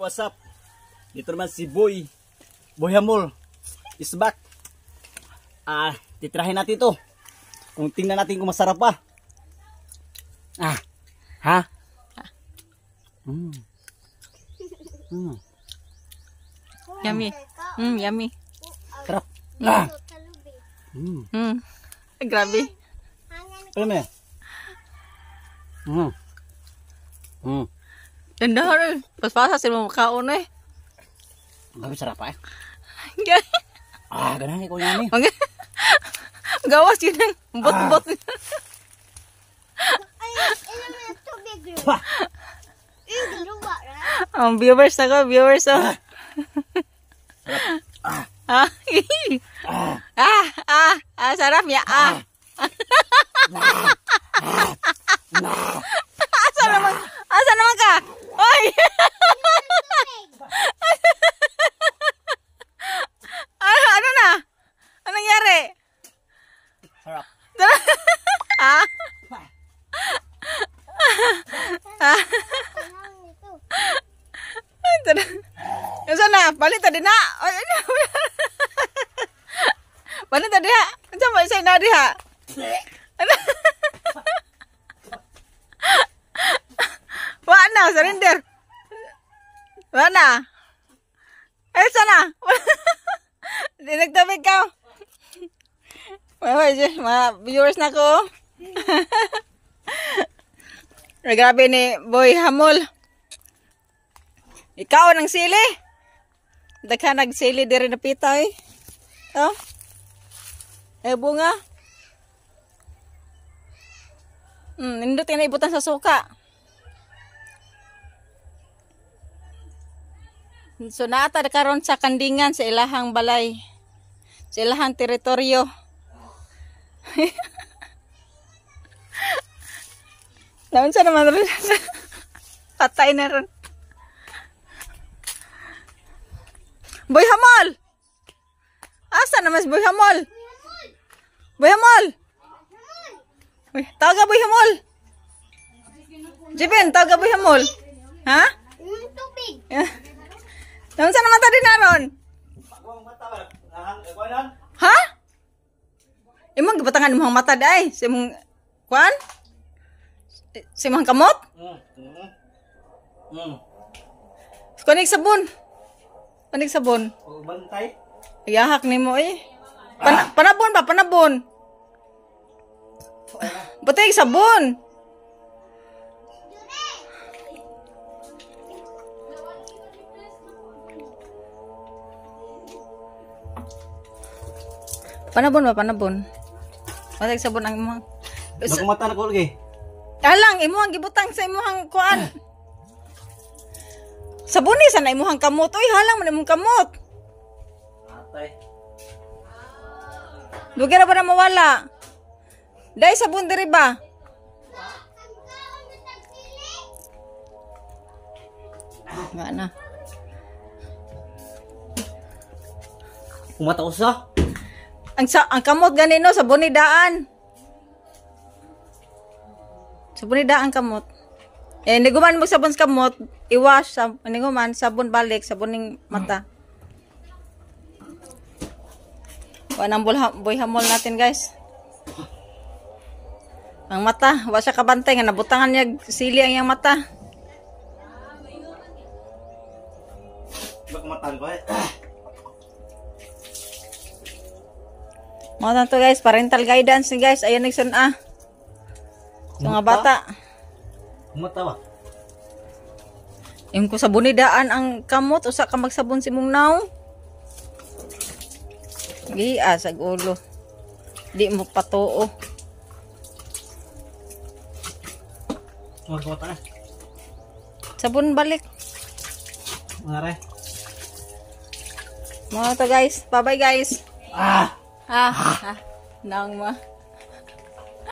What's up? Dito naman si Boy Hamol is back. Titirahin natin ito. Kung tingnan natin kung masarap pa. Yummy. Yummy. Sarap. Grabe. Alam mo yan? Ganda rin. Pas-pasa sila makaon eh. Grabe sarap pa eh. Ganun ko yan eh. Gawas yun ang bot-bot. Viewers ako, viewers ako. Sarap ya. Asa naman ka? Oy. Ano na? Anong nangyari? Sarap. Sana balik tadi nak. Balik tadi ha. Macam mana saya nak dia? Mana surrender? Mana? Sana. Dinagtabi ka. Mga viewers na ko. Grabe ni Boy Hamol. Ikaw ng sili. Daghan nagsili diri na pita eh. Oh. Bunga. Nindot na ibutan sa suka. So naata karon sa kandingan sa ilahang balay. Sa ilahang teritoryo. Naman siya naman rin. Patay na rin. Boy Hamol! Asa naman si Boy Hamol? Boy Hamol! Tawag ka Boy Hamol! Jibin, tawag ka Boy Hamol! Ha? Tubig! Naman siya naman tadi na ron? Ha? Imong gibatangan imong mata day, si imong kuan? Si imong kamot? Kunig sabon. Kunig sabon. Bantay. Iyahak nimo eh. Panabon ba, panabon? Batay sabon. Panabon ba, panabon? Batay sabon ang imong. Magmata na ko lagi. Alang imong gibutang sa imong kuan. Sabuni sana imong kamot. Oy, halang man imong kamot. Atay. Dugi ra ba na mawala? Dai sabon diri ba? Nga na. Umata usa. Ang kamot ganino sabon ni daan. Sabon ni daan kamot. Hindi guman mo sabon sa kamot, iwash, hindi guman, sabon balik, sabon ng mata. Wanang Boy Hamol natin guys. Ang mata, wala siya kabantay, nga nabutangan niya sili ang iyang mata. Magmata ko eh. Mga to guys, parental guidance ni guys, ayan nagsuna. So nga bata. Umata ba? Yung ko sabunidaan ang kamot, usa ka magsabon si mong naw. Giya sa ulo. Di mo patuo. Magmata na. Sabon balik. Mare. Mga to guys, bye bye guys. Nang ma.